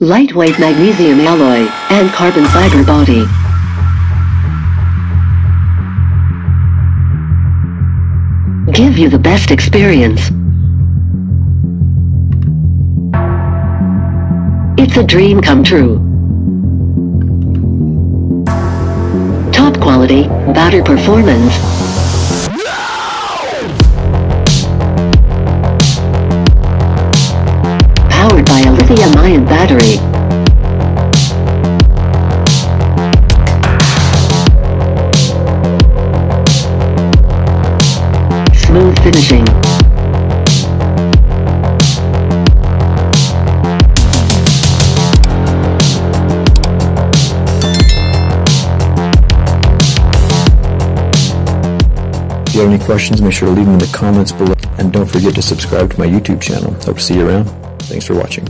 lightweight magnesium alloy, and carbon fiber body. Give you the best experience. It's a dream come true. Top quality, battery performance. Powered by a lithium-ion battery. Smooth finishing. If you have any questions, make sure to leave them in the comments below. And don't forget to subscribe to my YouTube channel. Hope to see you around. Thanks for watching.